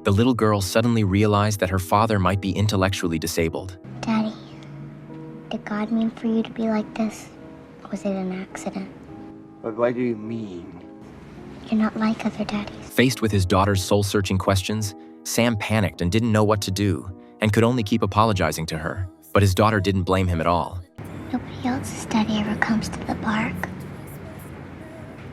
The little girl suddenly realized that her father might be intellectually disabled. Daddy, did God mean for you to be like this? Or was it an accident? What do you mean? You're not like other daddies. Faced with his daughter's soul-searching questions, Sam panicked and didn't know what to do, and could only keep apologizing to her. But his daughter didn't blame him at all. Nobody else's daddy ever comes to the park.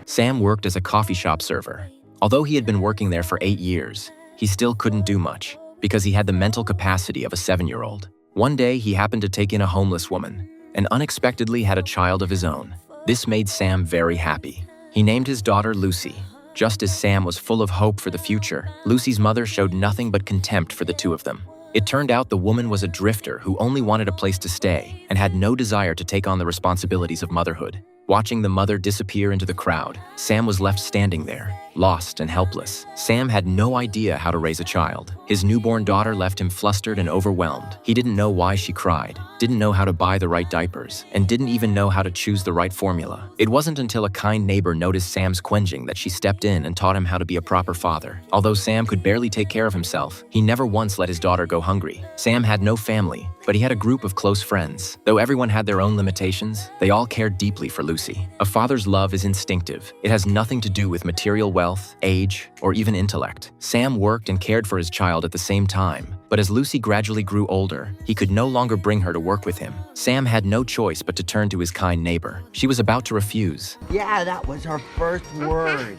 Sam worked as a coffee shop server. Although he had been working there for 8 years, he still couldn't do much, because he had the mental capacity of a 7-year-old. One day, he happened to take in a homeless woman, and unexpectedly had a child of his own. This made Sam very happy. He named his daughter Lucy. Just as Sam was full of hope for the future, Lucy's mother showed nothing but contempt for the two of them. It turned out the woman was a drifter who only wanted a place to stay and had no desire to take on the responsibilities of motherhood. Watching the mother disappear into the crowd, Sam was left standing there, lost and helpless. Sam had no idea how to raise a child. His newborn daughter left him flustered and overwhelmed. He didn't know why she cried, didn't know how to buy the right diapers, and didn't even know how to choose the right formula. It wasn't until a kind neighbor noticed Sam's quenching that she stepped in and taught him how to be a proper father. Although Sam could barely take care of himself, he never once let his daughter go hungry. Sam had no family, but he had a group of close friends. Though everyone had their own limitations, they all cared deeply for Lucy. A father's love is instinctive. It has nothing to do with material wealth, age, or even intellect. Sam worked and cared for his child at the same time, but as Lucy gradually grew older, he could no longer bring her to work with him. Sam had no choice but to turn to his kind neighbor. She was about to refuse. Yeah, that was her first word.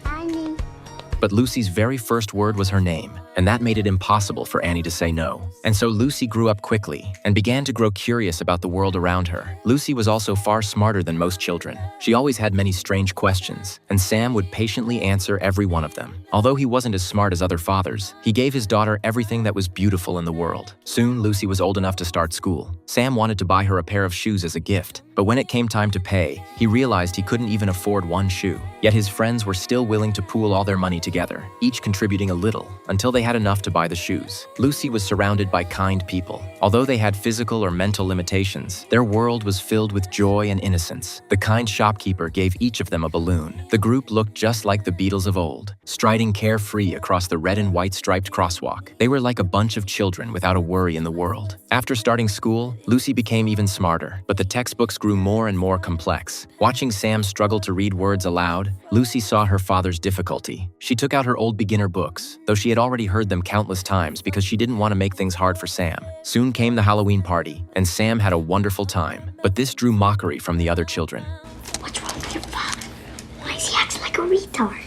But Lucy's very first word was her name, and that made it impossible for Annie to say no. And so Lucy grew up quickly and began to grow curious about the world around her. Lucy was also far smarter than most children. She always had many strange questions, and Sam would patiently answer every one of them. Although he wasn't as smart as other fathers, he gave his daughter everything that was beautiful in the world. Soon, Lucy was old enough to start school. Sam wanted to buy her a pair of shoes as a gift, but when it came time to pay, he realized he couldn't even afford one shoe. Yet his friends were still willing to pool all their money together, each contributing a little, until they had enough to buy the shoes. Lucy was surrounded by kind people. Although they had physical or mental limitations, their world was filled with joy and innocence. The kind shopkeeper gave each of them a balloon. The group looked just like the Beatles of old, striding carefree across the red and white striped crosswalk. They were like a bunch of children without a worry in the world. After starting school, Lucy became even smarter, but the textbooks grew more and more complex. Watching Sam struggle to read words aloud, Lucy saw her father's difficulty. She took out her old beginner books, though she had already heard them countless times because she didn't want to make things hard for Sam. Soon came the Halloween party, and Sam had a wonderful time, but this drew mockery from the other children. What's wrong with your father? Why is he acting like a retard?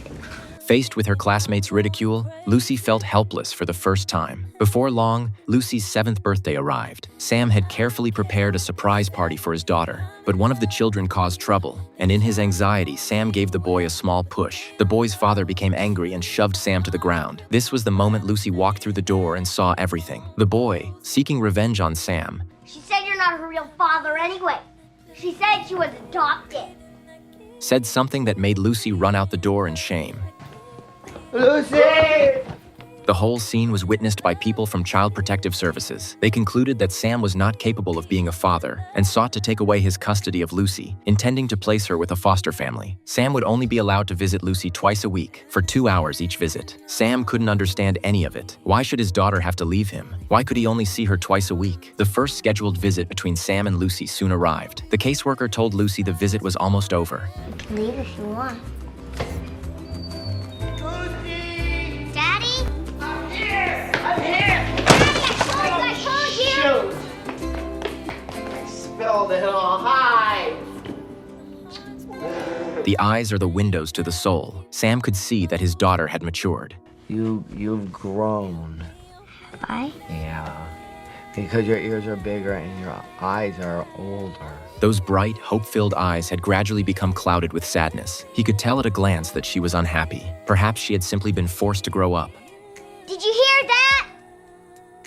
Faced with her classmates' ridicule, Lucy felt helpless for the first time. Before long, Lucy's 7th birthday arrived. Sam had carefully prepared a surprise party for his daughter, but one of the children caused trouble, and in his anxiety, Sam gave the boy a small push. The boy's father became angry and shoved Sam to the ground. This was the moment Lucy walked through the door and saw everything. The boy, seeking revenge on Sam, She said you're not her real father anyway. She said she was adopted. said something that made Lucy run out the door in shame. Lucy! The whole scene was witnessed by people from Child Protective Services. They concluded that Sam was not capable of being a father and sought to take away his custody of Lucy, intending to place her with a foster family. Sam would only be allowed to visit Lucy twice a week, for 2 hours each visit. Sam couldn't understand any of it. Why should his daughter have to leave him? Why could he only see her twice a week? The first scheduled visit between Sam and Lucy soon arrived. The caseworker told Lucy the visit was almost over. You can leave if you want. Daddy? I'm here! Daddy, I told you! Shoot! I spilled it all. Hi! The eyes are the windows to the soul. Sam could see that his daughter had matured. You've grown. Bye. Yeah. Because your ears are bigger and your eyes are older. Those bright, hope-filled eyes had gradually become clouded with sadness. He could tell at a glance that she was unhappy. Perhaps she had simply been forced to grow up. Did you hear that?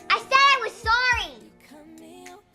I said I was sorry.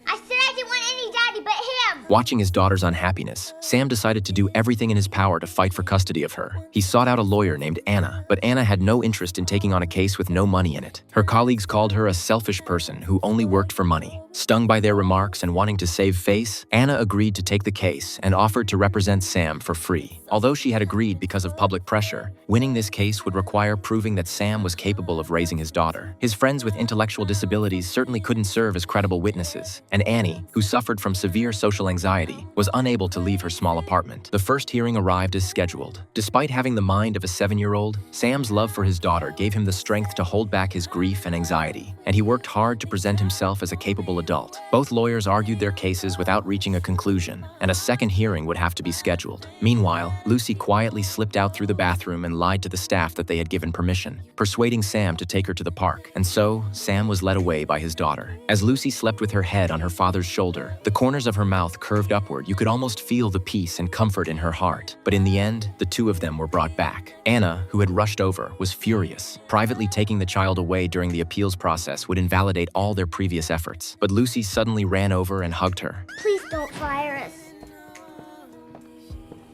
I said I didn't want any daddy but him. Watching his daughter's unhappiness, Sam decided to do everything in his power to fight for custody of her. He sought out a lawyer named Anna, but Anna had no interest in taking on a case with no money in it. Her colleagues called her a selfish person who only worked for money. Stung by their remarks and wanting to save face, Anna agreed to take the case and offered to represent Sam for free. Although she had agreed because of public pressure, winning this case would require proving that Sam was capable of raising his daughter. His friends with intellectual disabilities certainly couldn't serve as credible witnesses, and Annie, who suffered from severe social anxiety, was unable to leave her small apartment. The first hearing arrived as scheduled. Despite having the mind of a 7-year-old, Sam's love for his daughter gave him the strength to hold back his grief and anxiety, and he worked hard to present himself as a capable adult. Both lawyers argued their cases without reaching a conclusion, and a second hearing would have to be scheduled. Meanwhile, Lucy quietly slipped out through the bathroom and lied to the staff that they had given permission, persuading Sam to take her to the park. And so, Sam was led away by his daughter. As Lucy slept with her head on her father's shoulder, the corners of her mouth curved upward. You could almost feel the peace and comfort in her heart. But in the end, the two of them were brought back. Anna, who had rushed over, was furious. Privately taking the child away during the appeals process would invalidate all their previous efforts. But Lucy suddenly ran over and hugged her. Please don't fire us.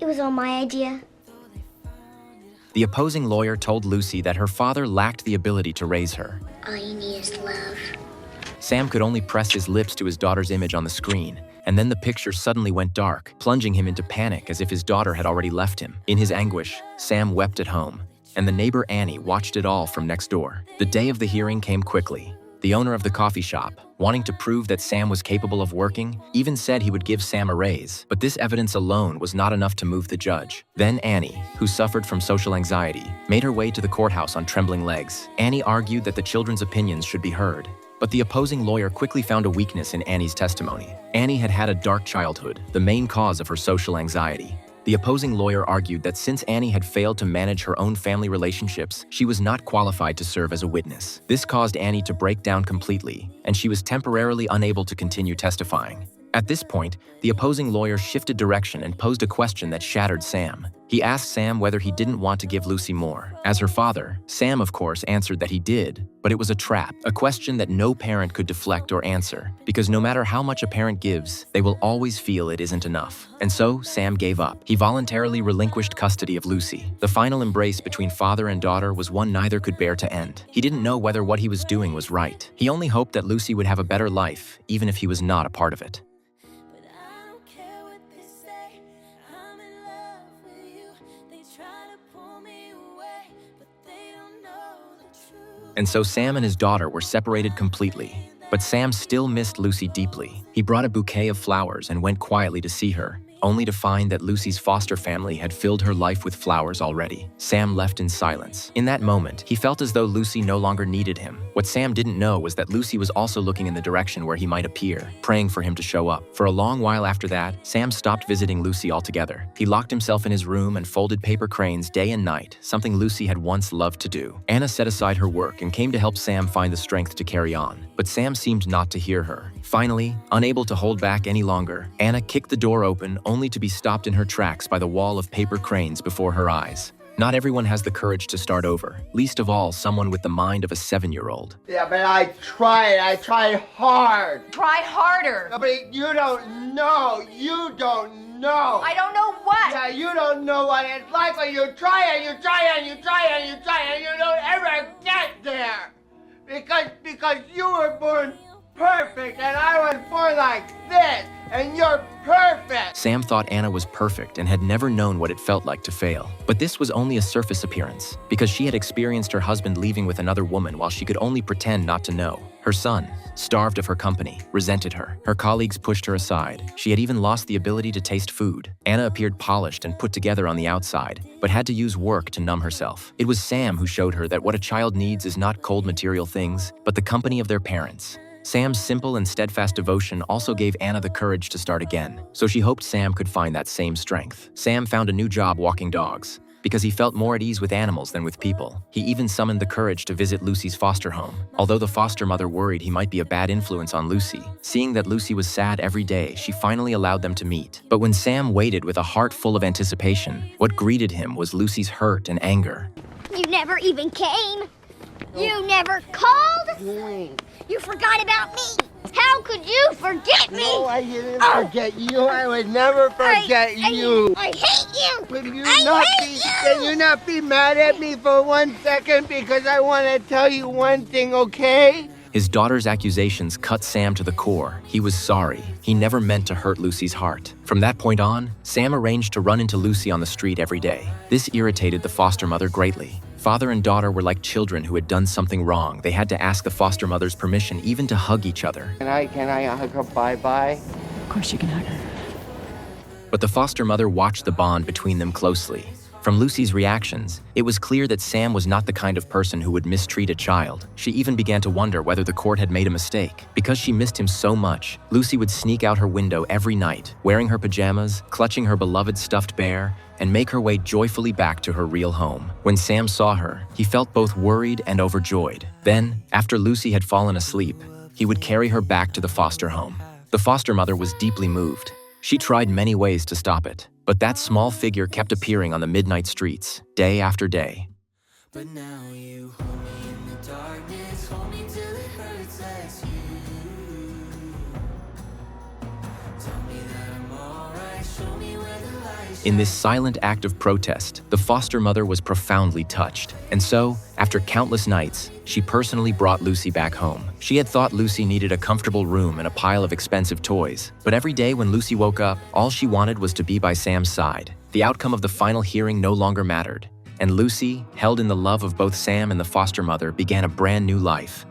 It was all my idea. The opposing lawyer told Lucy that her father lacked the ability to raise her. All you need is love. Sam could only press his lips to his daughter's image on the screen, and then the picture suddenly went dark, plunging him into panic as if his daughter had already left him. In his anguish, Sam wept at home, and the neighbor Annie watched it all from next door. The day of the hearing came quickly. The owner of the coffee shop, wanting to prove that Sam was capable of working, even said he would give Sam a raise. But this evidence alone was not enough to move the judge. Then Annie, who suffered from social anxiety, made her way to the courthouse on trembling legs. Annie argued that the children's opinions should be heard. But the opposing lawyer quickly found a weakness in Annie's testimony. Annie had had a dark childhood, the main cause of her social anxiety. The opposing lawyer argued that since Annie had failed to manage her own family relationships, she was not qualified to serve as a witness. This caused Annie to break down completely, and she was temporarily unable to continue testifying. At this point, the opposing lawyer shifted direction and posed a question that shattered Sam. He asked Sam whether he didn't want to give Lucy more. As her father, Sam of course answered that he did, but it was a trap, a question that no parent could deflect or answer, because no matter how much a parent gives, they will always feel it isn't enough. And so, Sam gave up. He voluntarily relinquished custody of Lucy. The final embrace between father and daughter was one neither could bear to end. He didn't know whether what he was doing was right. He only hoped that Lucy would have a better life, even if he was not a part of it. And so Sam and his daughter were separated completely. But Sam still missed Lucy deeply. He brought a bouquet of flowers and went quietly to see her, only to find that Lucy's foster family had filled her life with flowers already. Sam left in silence. In that moment, he felt as though Lucy no longer needed him. What Sam didn't know was that Lucy was also looking in the direction where he might appear, praying for him to show up. For a long while after that, Sam stopped visiting Lucy altogether. He locked himself in his room and folded paper cranes day and night, something Lucy had once loved to do. Anna set aside her work and came to help Sam find the strength to carry on. But Sam seemed not to hear her. Finally, unable to hold back any longer, Anna kicked the door open only to be stopped in her tracks by the wall of paper cranes before her eyes. Not everyone has the courage to start over, least of all someone with the mind of a 7-year-old. Yeah, but I tried hard. Try harder. No, but you don't know. I don't know what. Yeah, you don't know what it's like when you try and you try and you try and you try and you don't ever get there. Because you were born perfect and I was born like this and you're perfect. Sam thought Anna was perfect and had never known what it felt like to fail. But this was only a surface appearance, because she had experienced her husband leaving with another woman while she could only pretend not to know. Her son, starved of her company, resented her. Her colleagues pushed her aside. She had even lost the ability to taste food. Anna appeared polished and put together on the outside, but had to use work to numb herself. It was Sam who showed her that what a child needs is not cold material things, but the company of their parents. Sam's simple and steadfast devotion also gave Anna the courage to start again, so she hoped Sam could find that same strength. Sam found a new job walking dogs, because he felt more at ease with animals than with people. He even summoned the courage to visit Lucy's foster home. Although the foster mother worried he might be a bad influence on Lucy, seeing that Lucy was sad every day, she finally allowed them to meet. But when Sam waited with a heart full of anticipation, what greeted him was Lucy's hurt and anger. You never even came. You never called. You forgot about me. How could you forget me? No, I didn't forget you. I would never forget you. I hate you. Can you I not hate be? you. Can you not be mad at me for 1 second? Because I want to tell you one thing, okay? His daughter's accusations cut Sam to the core. He was sorry. He never meant to hurt Lucy's heart. From that point on, Sam arranged to run into Lucy on the street every day. This irritated the foster mother greatly. Father and daughter were like children who had done something wrong. They had to ask the foster mother's permission even to hug each other. Can I hug her bye-bye? Of course you can hug her. But the foster mother watched the bond between them closely. From Lucy's reactions, it was clear that Sam was not the kind of person who would mistreat a child. She even began to wonder whether the court had made a mistake. Because she missed him so much, Lucy would sneak out her window every night, wearing her pajamas, clutching her beloved stuffed bear, and make her way joyfully back to her real home. When Sam saw her, he felt both worried and overjoyed. Then, after Lucy had fallen asleep, he would carry her back to the foster home. The foster mother was deeply moved. She tried many ways to stop it, but that small figure kept appearing on the midnight streets, day after day. But now you hold me in the darkness, hold me till it hurts as you tell me that I'm alright, show me where the light In this silent act of protest, the foster mother was profoundly touched. And so, after countless nights, she personally brought Lucy back home. She had thought Lucy needed a comfortable room and a pile of expensive toys. But every day when Lucy woke up, all she wanted was to be by Sam's side. The outcome of the final hearing no longer mattered. And Lucy, held in the love of both Sam and the foster mother, began a brand new life.